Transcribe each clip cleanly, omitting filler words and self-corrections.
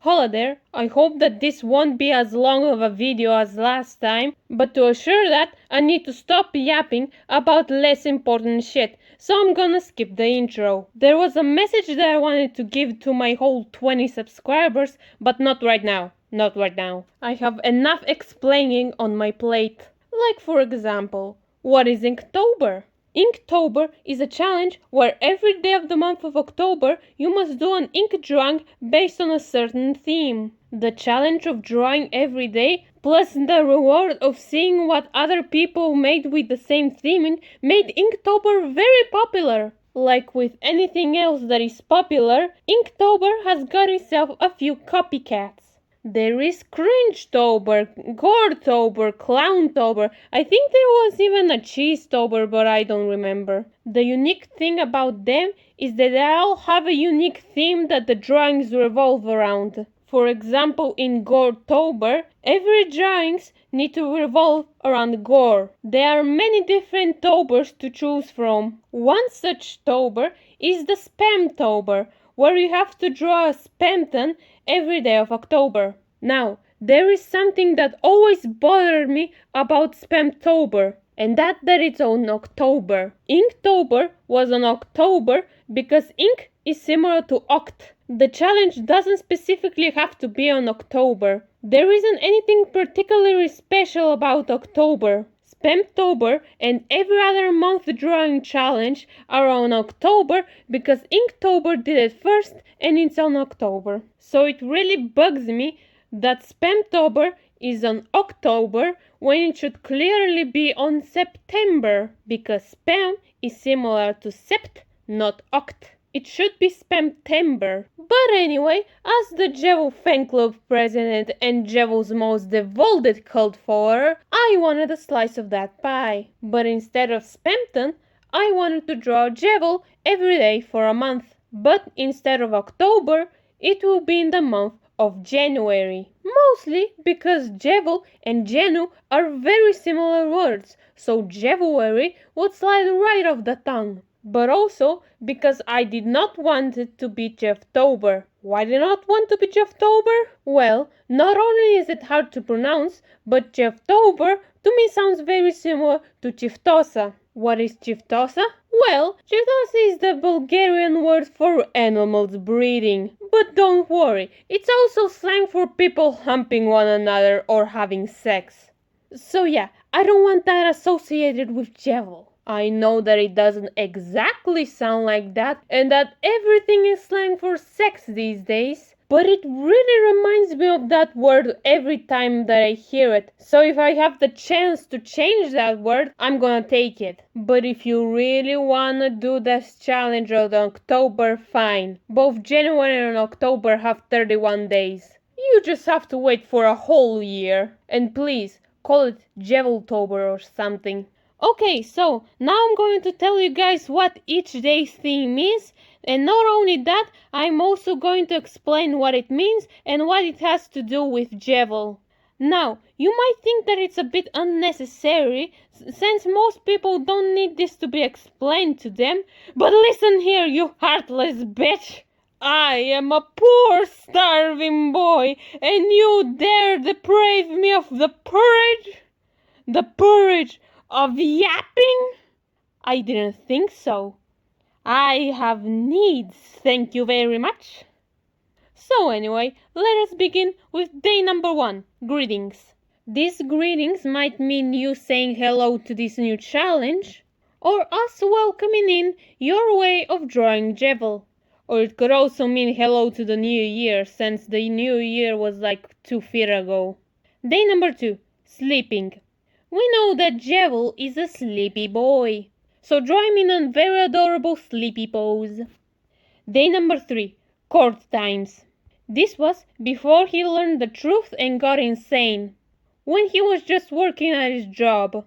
Hola there, I hope that this won't be as long of a video as last time, but to assure that, I need to stop yapping about less important shit, so I'm gonna skip the intro. There was a message that I wanted to give to my whole 20 subscribers, but not right now. Not right now. I have enough explaining on my plate. Like for example, what is Inktober? Inktober is a challenge where every day of the month of October you must do an ink drawing based on a certain theme. The challenge of drawing every day plus the reward of seeing what other people made with the same theme made Inktober very popular. Like with anything else that is popular, Inktober has got itself a few copycats. There is Cringetober, Goretober, Clowntober. I think there was even a Cheesetober, but I don't remember. The unique thing about them is that they all have a unique theme that the drawings revolve around. For example, in Goretober, every drawings need to revolve around gore. There are many different tobers to choose from. One such tober is the Spamtober, where you have to draw a Spamton every day of October. Now, there is something that always bothered me about Spamtober, and that it's on October. Inktober was on October because ink is similar to oct. The challenge doesn't specifically have to be on October. There isn't anything particularly special about October. Spamtober and every other month drawing challenge are on October because Inktober did it first and it's on October. So it really bugs me that Spamtober is on October when it should clearly be on September because spam is similar to sept, not oct. It should be Spamtember. But anyway, as the Jevil fan club president and Jevil's most devoted cult follower, I wanted a slice of that pie. But instead of Spamton, I wanted to draw Jevil every day for a month. But instead of October, it will be in the month of January. Mostly because Jevil and Janu are very similar words, so Jevilary would slide right off the tongue. But also because I did not want it to be Jevtober. Why did I not want to be Jevtober? Well, not only is it hard to pronounce, but Jevtober to me sounds very similar to Chiftosa. What is Chiftosa? Well, Chiftosa is the Bulgarian word for animals breeding. But don't worry, it's also slang for people humping one another or having sex. So yeah, I don't want that associated with Jevil. I know that it doesn't exactly sound like that and that everything is slang for sex these days, but it really reminds me of that word every time that I hear it. So if I have the chance to change that word, I'm gonna take it. But if you really wanna do this challenge on October, fine. Both January and October have 31 days. You just have to wait for a whole year. And please, call it Jeviltober or something. Okay, so now I'm going to tell you guys what each day's theme is, and not only that, I'm also going to explain what it means and what it has to do with Jevil. Now, you might think that it's a bit unnecessary, since most people don't need this to be explained to them, but listen here, you heartless bitch! I am a poor starving boy, and you dare deprive me of the porridge? The porridge of yapping? I didn't think so. I have needs, thank you very much. So anyway, let us begin with day number 1, greetings. These greetings might mean you saying hello to this new challenge, or us welcoming in your way of drawing Jevil. Or it could also mean hello to the new year, since the new year was like 2 feet ago. Day number 2, sleeping. We know that Jevil is a sleepy boy, so draw him in a very adorable sleepy pose. Day number 3, court times. This was before he learned the truth and got insane, when he was just working at his job.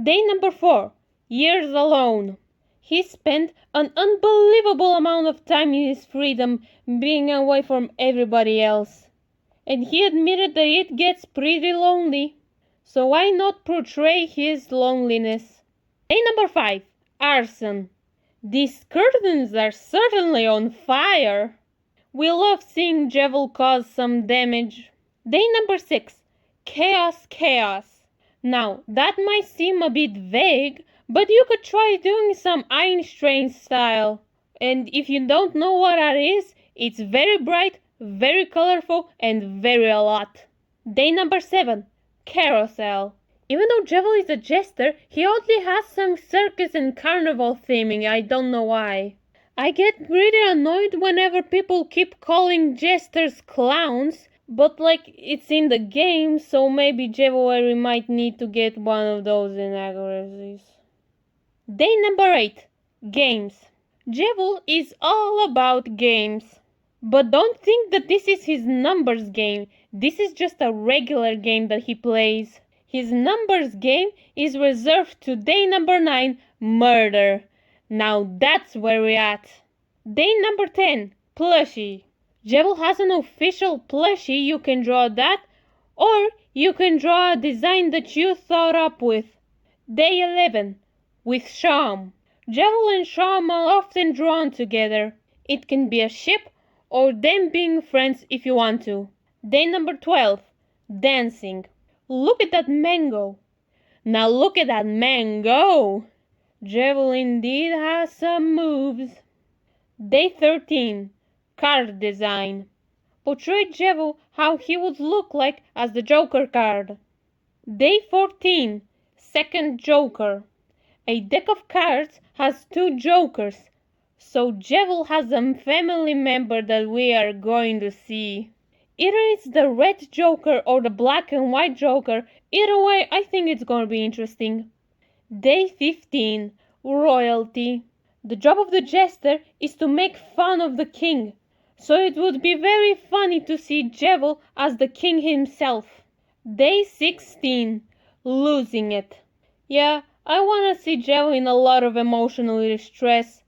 Day number 4, years alone. He spent an unbelievable amount of time in his freedom being away from everybody else, and he admitted that it gets pretty lonely. So why not portray his loneliness? Day number 5, arson. These curtains are certainly on fire. We love seeing Jevil cause some damage. Day number 6. Chaos. Now, that might seem a bit vague, but you could try doing some Einstein style. And if you don't know what that is, it's very bright, very colorful, and very a lot. Day number 7. Carousel. Even though Jevil is a jester, he oddly has some circus and carnival theming, I don't know why. I get really annoyed whenever people keep calling jesters clowns, but it's in the game, so maybe Jevilary might need to get one of those inaccuracies. Day number 8. Games. Jevil is all about games. But don't think that this is his numbers game. This is just a regular game that he plays. His numbers game is reserved to day number 9, murder. Now that's where we're at. Day number 10, plushie. Jevil has an official plushie. You can draw that, or you can draw a design that you thought up with. Day 11, with Sham. Jevil and Sham are often drawn together. It can be a ship, or them being friends if you want to. Day number 12, dancing. Look at that mango. Now look at that mango. Jevil indeed has some moves. Day 13, card design. Portray Jevil how he would look like as the Joker card. Day 14, second Joker. A deck of cards has 2 Jokers, so Jevil has a family member that we are going to see. Either it's the red Joker or the black and white Joker. Either way, I think it's gonna be interesting. Day 15, royalty. The job of the jester is to make fun of the king, so it would be very funny to see Jevil as the king himself. Day 16, losing it. Yeah, I wanna see Jevil in a lot of emotional distress.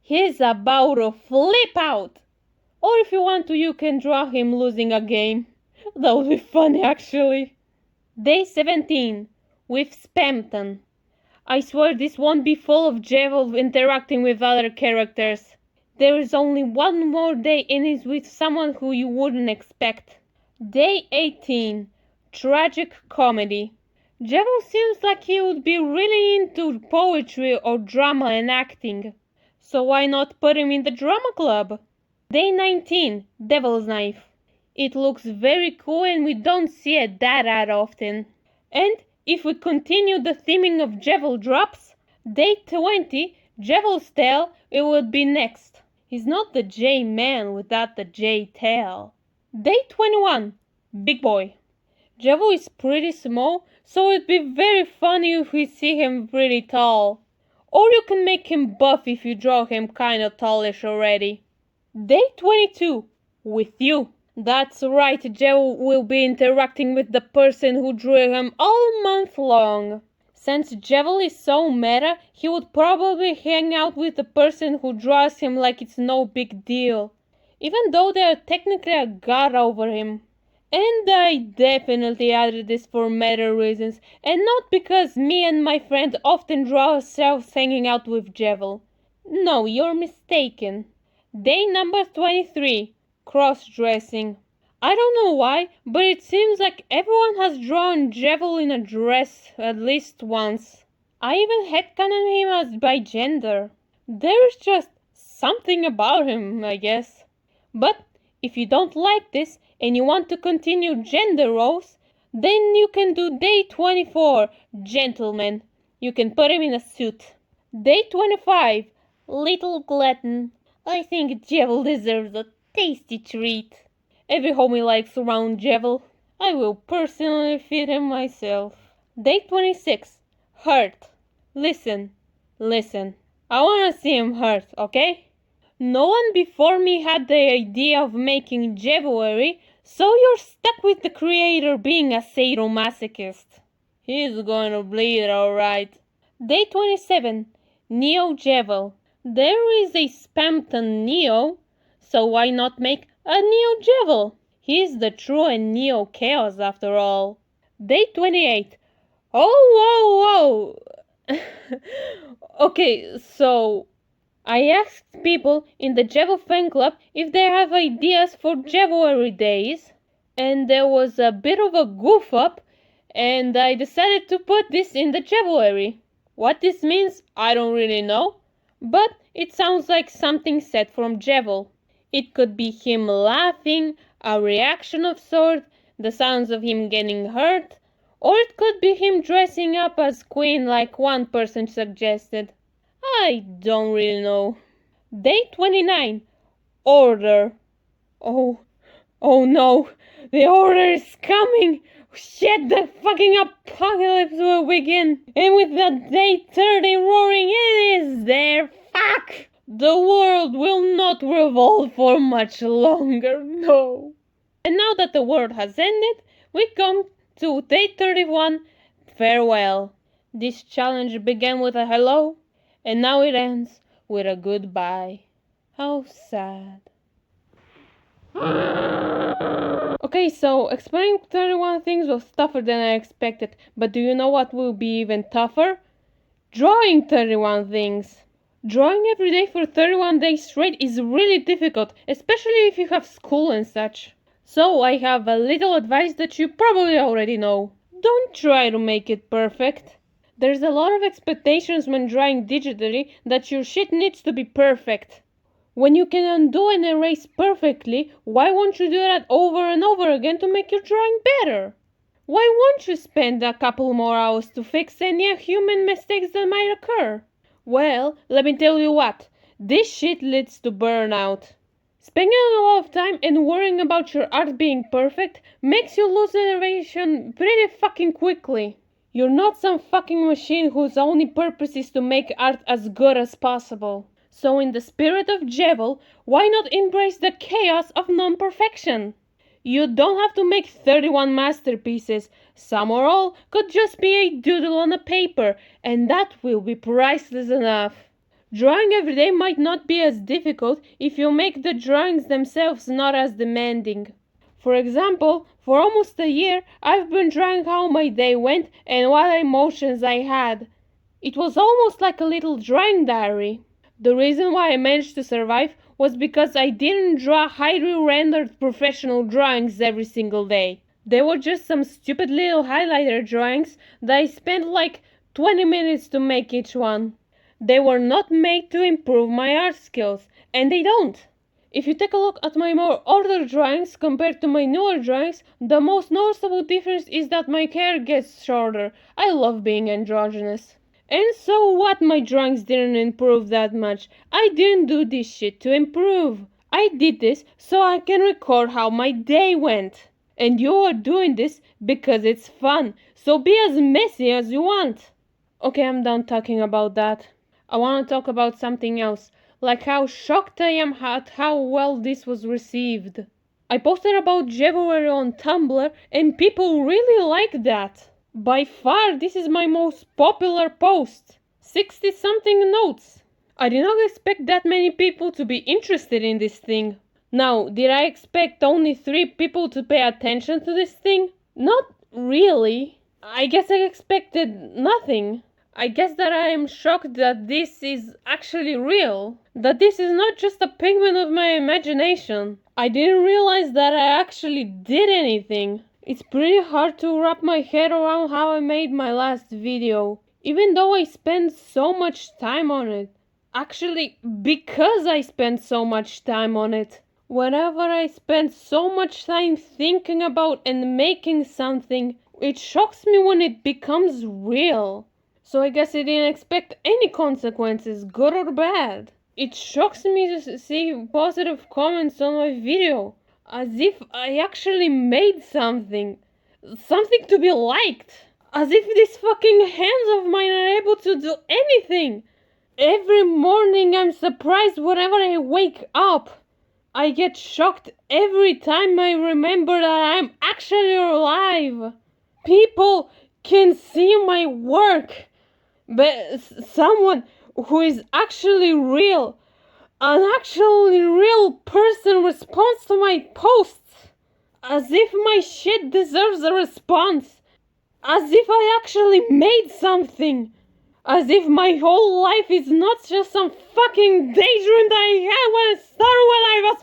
He's about to flip out. Or if you want to, you can draw him losing a game. That would be funny, actually. Day 17, with Spamton. I swear this won't be full of Jevil interacting with other characters. There is only one more day and it's with someone who you wouldn't expect. Day 18, tragic comedy. Jevil seems like he would be really into poetry or drama and acting. So why not put him in the drama club? Day 19, Devil's Knife. It looks very cool and we don't see it that often. And if we continue the theming of Jevil drops, day 20, Jevil's tail, it would be next. He's not the J-man without the J-tail. Day 21, Big Boy. Jevil is pretty small, so it'd be very funny if we see him pretty tall. Or you can make him buff if you draw him kinda tallish already. Day 22, with you. That's right, Jevil will be interacting with the person who drew him all month long. Since Jevil is so meta, he would probably hang out with the person who draws him like it's no big deal, even though they are technically a god over him. And I definitely added this for meta reasons, and not because me and my friend often draw ourselves hanging out with Jevil. No, you're mistaken. Day number 23, cross-dressing. I don't know why, but it seems like everyone has drawn Jevil in a dress at least once. I even headcanon him as by gender. There's just something about him, I guess. But if you don't like this and you want to continue gender roles, then you can do day 24, gentleman. You can put him in a suit. Day 25, little glutton. I think Jevil deserves a tasty treat. Every homie likes around Jevil. I will personally feed him myself. Day 26, hurt. Listen. I wanna see him hurt, okay? No one before me had the idea of making Jevilary, so you're stuck with the creator being a sadomasochist. He's gonna bleed alright. Day 27, Neo Jevil. There is a Spamton Neo, so why not make a Neo Jevil? He's the true and Neo Chaos after all. Day 28. Oh, whoa. Okay, so I asked people in the Jevil fan club if they have ideas for Jevilary days, and there was a bit of a goof up, and I decided to put this in the Jevilary. What this means, I don't really know, but it sounds like something said from Jevil. It could be him laughing, a reaction of sort, the sounds of him getting hurt, or it could be him dressing up as Queen like one person suggested. I don't really know. Day 29. Order. Oh no, the order is coming! Shit, the fucking apocalypse will begin! And with the day 30 roaring, it is there! Fuck! The world will not revolve for much longer, no! And now that the world has ended, we come to day 31, farewell. This challenge began with a hello, and now it ends with a goodbye. How sad. Okay, so explaining 31 things was tougher than I expected, but do you know what will be even tougher? Drawing 31 things. Drawing every day for 31 days straight is really difficult, especially if you have school and such. So I have a little advice that you probably already know. Don't try to make it perfect. There's a lot of expectations when drawing digitally that your shit needs to be perfect. When you can undo and erase perfectly, why won't you do that over and over again to make your drawing better? Why won't you spend a couple more hours to fix any human mistakes that might occur? Well, let me tell you what, this shit leads to burnout. Spending a lot of time and worrying about your art being perfect makes you lose innovation pretty fucking quickly. You're not some fucking machine whose only purpose is to make art as good as possible. So in the spirit of Jevil, why not embrace the chaos of non-perfection? You don't have to make 31 masterpieces. Some or all could just be a doodle on a paper, and that will be priceless enough. Drawing every day might not be as difficult if you make the drawings themselves not as demanding. For example, for almost a year, I've been drawing how my day went and what emotions I had. It was almost like a little drawing diary. The reason why I managed to survive was because I didn't draw highly rendered professional drawings every single day. They were just some stupid little highlighter drawings that I spent like 20 minutes to make each one. They were not made to improve my art skills, and they don't. If you take a look at my more older drawings compared to my newer drawings, the most noticeable difference is that my hair gets shorter. I love being androgynous. And so what, my drawings didn't improve that much. I didn't do this shit to improve. I did this so I can record how my day went. And you are doing this because it's fun, so be as messy as you want. Okay, I'm done talking about that. I want to talk about something else, like how shocked I am at how well this was received. I posted about Jevilary on Tumblr and people really liked that. By far, this is my most popular post. 60-something notes. I did not expect that many people to be interested in this thing. Now, did I expect only 3 people to pay attention to this thing? Not really. I guess I expected nothing. I guess that I am shocked that this is actually real. That this is not just a figment of my imagination. I didn't realize that I actually did anything. It's pretty hard to wrap my head around how I made my last video, even though I spent so much time on it. Actually, because I spent so much time on it. Whenever I spend so much time thinking about and making something, it shocks me when it becomes real. So I guess I didn't expect any consequences, good or bad. It shocks me to see positive comments on my video. As if I actually made something. Something to be liked. As if these fucking hands of mine are able to do anything. Every morning I'm surprised whenever I wake up. I get shocked every time I remember that I'm actually alive. People can see my work. But someone who is actually real. An actually real person responds to my posts, as if my shit deserves a response, as if I actually made something, As if my whole life is not just some fucking daydream that I had when it started when I was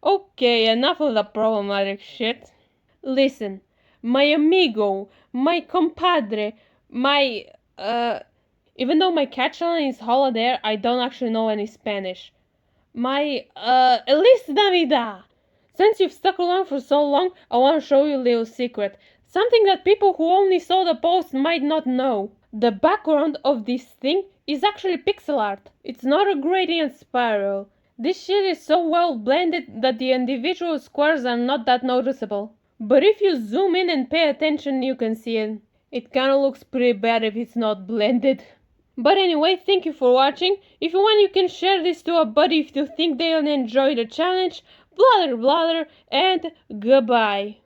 Okay, enough of the problematic shit. Listen, my amigo, my compadre, my, even though my catchline is holiday, I don't actually know any Spanish. My, Elis Navidad! Since you've stuck around for so long, I want to show you a little secret. Something that people who only saw the post might not know. The background of this thing is actually pixel art. It's not a gradient spiral. This shit is so well blended that the individual squares are not that noticeable. But if you zoom in and pay attention, you can see it. It kinda looks pretty bad if it's not blended. But anyway, thank you for watching. If you want, you can share this to a buddy if you think they'll enjoy the challenge. Blather blather, and goodbye.